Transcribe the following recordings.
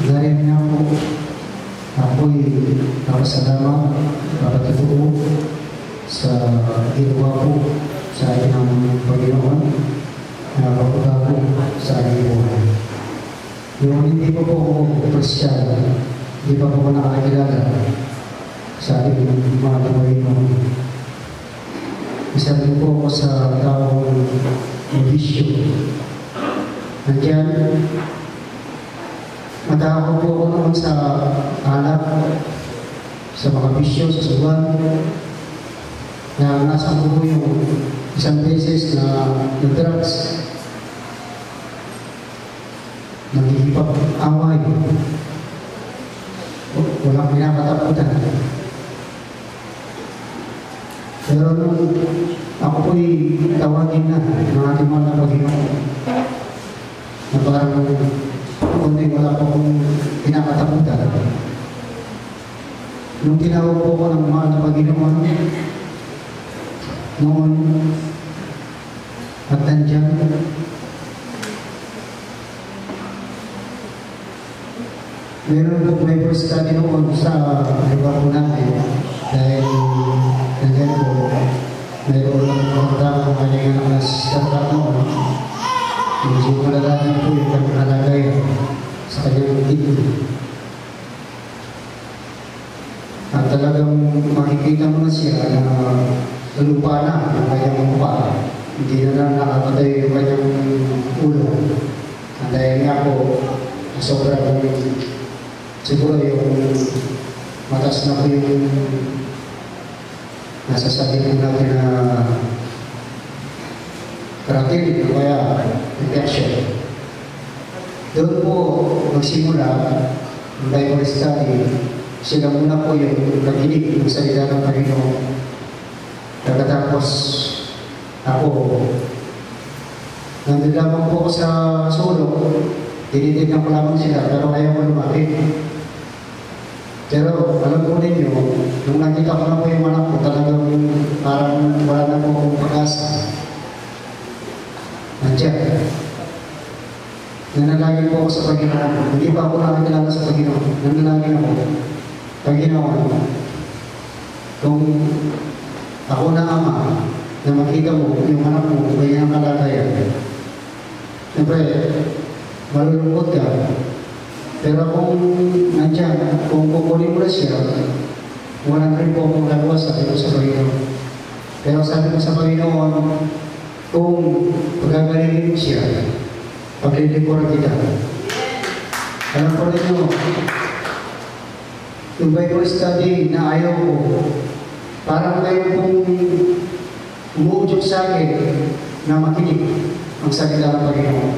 Dahil nga po, ako'y nakasalamat, nakatutoo sa ginawa po sa akin ng Panginoon, nakapagbago sa aking buhay. Yung hindi pa po ako Kristiyan, hindi pa po ako nakakilala sa aking mga Panginoon. Isa rin po ako sa taong bisyo. Nandiyan, matako po ako naman sa alak, sa mga bisyo, sa suwan, na nasa ko yung isang beses na drugs, nagigipag-away, walang pinakatakutan. Pero nung ako po'y tawagin na ng ating mga Panginoon, na parang kundi wala po akong pinakatakutan. Nung tinawag po ako ng mga Panginoon, noon, at nandiyan, meron po may first study noon sa lugar po natin dahil nandiyan po mayroon lang programa ng kanyang assistant noon. Medyo malalaki po yung pagkakalagay sa kanyang dito. At talagang makikita mo na siya na lupa na yung kanyang mukha. Hindi na lang nakapatay yung kanyang ulo. At dahil nga po, sobrang siguro yung matas na po yung nasasabi po natin na karatil o kaya infection. Doon po magsimula ang Bible study. Sila muna po yung naginig ng salita ng Panginoon. Pagkatapos ako, nandun lamang po ako sa sulok, tinitignan ko lamang sila, pero ayaw ko lumapit. Pero alam po ninyo, nung nakita ko na po yung anak ko, talagang parang wala na po akong pag-asa. Nandiyan. Nanalangin po ako sa Panginoon. Hindi pa ako nakakilala sa Panginoon. Nanalangin ako. Panginoon, kung ako na ama, na makita mo yung anak mo, ganyan ang kalagayan. Siyempre, malulungkot ka. Pero kung nandiyan, kung kukunin mo na siya, wala rin po akong gagawa sa Panginoon. Pero sabi ko sa Panginoon, kung pagagalingin mo siya, paglilikuran kita. Alam ko rin nyo, yung Bible study na ayaw ko, parang kayo pong umuudyok sa akin na makinig ang salita ng Panginoon.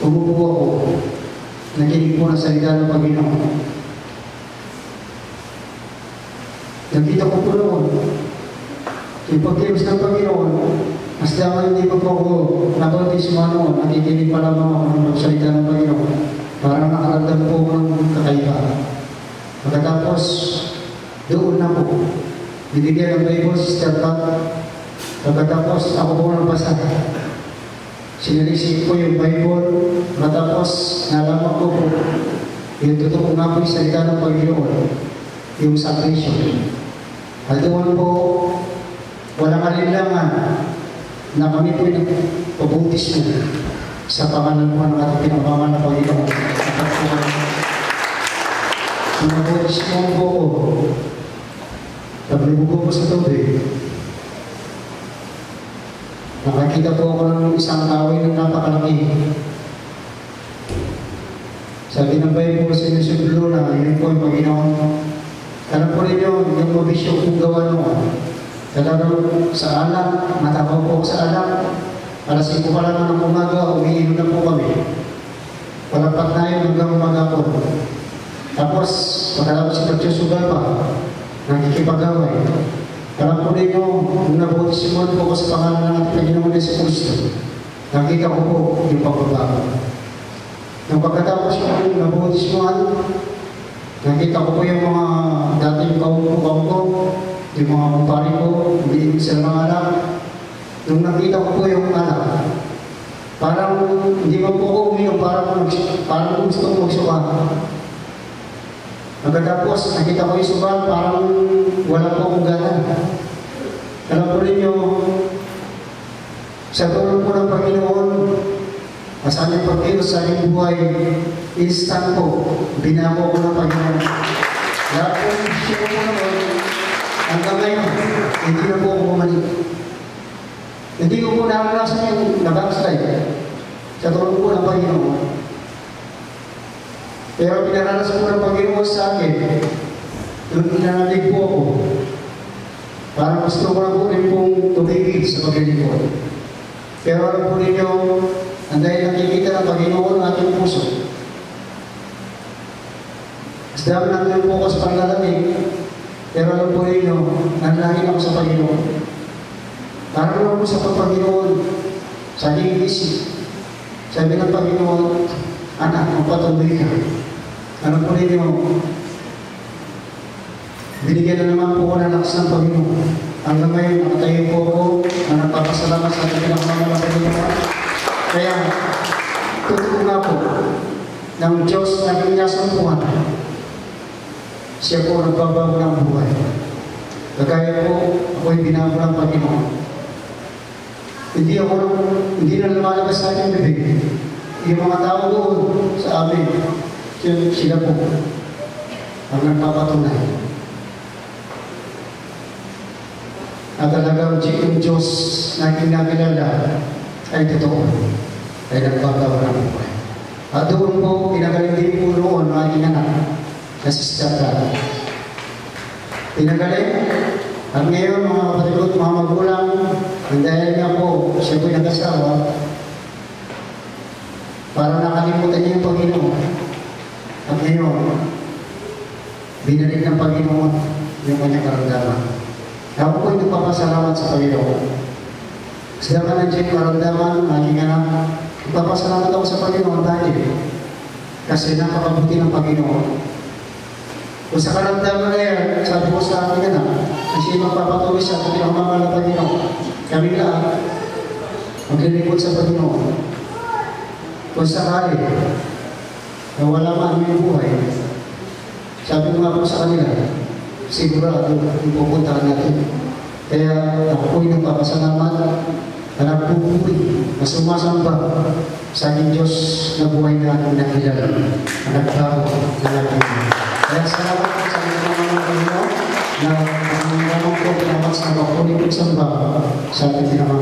Umupo ako, nakinig po ng salita ng Panginoon. Nakita ko po noon, yung pagkilos ng Panginoon, mas lamang hindi pa po ako nabautismo noon, nakikinig pa lamang ako ng salita ng Panginoon. Parang nakaramdam po ng kakaiba. Pagkatapos, doon na po, binigyan ng Bible Sister Pat. Pagkatapos, ako po nagbasa. Sinirisip ko yung Bible. Matapos, nalaman ko po, yung totoo nga po yung salita ng Panginoon, yung salvation. At doon po, walang alinlangan na kami po yung pabautismo sa pangalan po ng ating pinamaman na Panginoon. Pabautismo po ko, paglibugo po sa tubig, nakakita po ako ng isang away ng napakalaki. Sabi ng Bible sa Inisiblo na, yun po yung Panginoon. Alam po rin yun, yung mabisyo kong gawa noon. Talagang sa alak, matabaw po ako sa alak. Alas 5 pa lang ng umaga, umiinom na po kami. Palagpat na yun hanggang umaga po. Tapos, pagkalapos si Pagsusugal pa, nakikipag-away. Alam po rin nyo, nung nabautismuhan po ko sa pangalan ng ating Panginoon Yesu Cristo, nakita ko po yung pagbabago. Nung pagkatapos ko yung nabautismuhan, nakita ko po yung mga dating kaumpo, yung mga kumpari ko, hindi sila mga anak. Nung nakita ko po yung anak, parang hindi pa po ako uminom niyo parang gusto kong magsuka. Pagkatapos, nakita ko yung suka, parang wala po akong gana. Alam po ninyo, sa tulong po ng Panginoon, masaling pagkilos sa aking buhay, instant po, binago ko ng Panginoon. Lahat po, siya po naman, hanggang ngayon, hindi na po ako bumalik. Hindi ko po naranasan yung nabackslide sa tulong po ng Panginoon. Pero pinaranas po ng Panginoon sa akin, nung inanalig po ako, parang gusto ko na po rin pong tumigil sa paglilingkod. Pero alam po ninyo, ang dahil nakikita ng Panginoon ang aking puso. Mas dami nandun po ako sa paglalamig, pero alam po ninyo, nanlangin ako sa Panginoon. Parang lang po sa Panginoon, sa aking isip. Sabi ng Panginoon, anak, magpatuloy ka. Alam po ninyo, binigyan na naman po ko ng lakas ng Panginoon. Hanggang ngayon, nakatayo po ako na nagpapasalamat sa ating pinakamalala ng Panginoon. Kaya, totoo nga po, ng Diyos na pinasampuhan, siya po nagbabago ng buhay. Kagaya po, ako'y binago ng Panginoon. Hindi na lumalabas sa aking bibig. Yung mga tao doon sa amin, sila po ang nagpapatunay. At talagang yung Diyos na kinakilala ay totoo, ay nagbabago ng buhay. At doon po, pinagaling din po noon ang aking anak na si Stata. Pinagaling. At ngayon, mga kapatid, mga magulang, ang dahil nga po, siya po'y nag-asawa, para nakalimutan niya yung Panginoon. At ngayon, binalik ng Panginoon yung kanyang karamdaman. Ako po'y nagpapasalamat sa Panginoon. Sila ka ng Jim karamdaman, aking anak, nagpapasalamat ako sa Panginoon dahil kasi napakabuti ng Panginoon. Kung sa karamdaman na yan, sabi ko sa aking anak, kasi magpapatuloy sa ating pinamamahal na Panginoon. Kami lahat, maglilingkod sa Panginoon. Kung sakali, na wala man yung buhay, sabi ko nga po sa kanila, sigurado yung pupuntahan natin. Kaya ako po'y nagpapasalamat na nagpupuri, na sumasamba sa aking Diyos na buhay na nakilala, na nagbago na nakilala. Kaya salamat po sa mga Panginoon na ang naman po pinamaksama ko ni Pagsamba sa ating pinamamahal.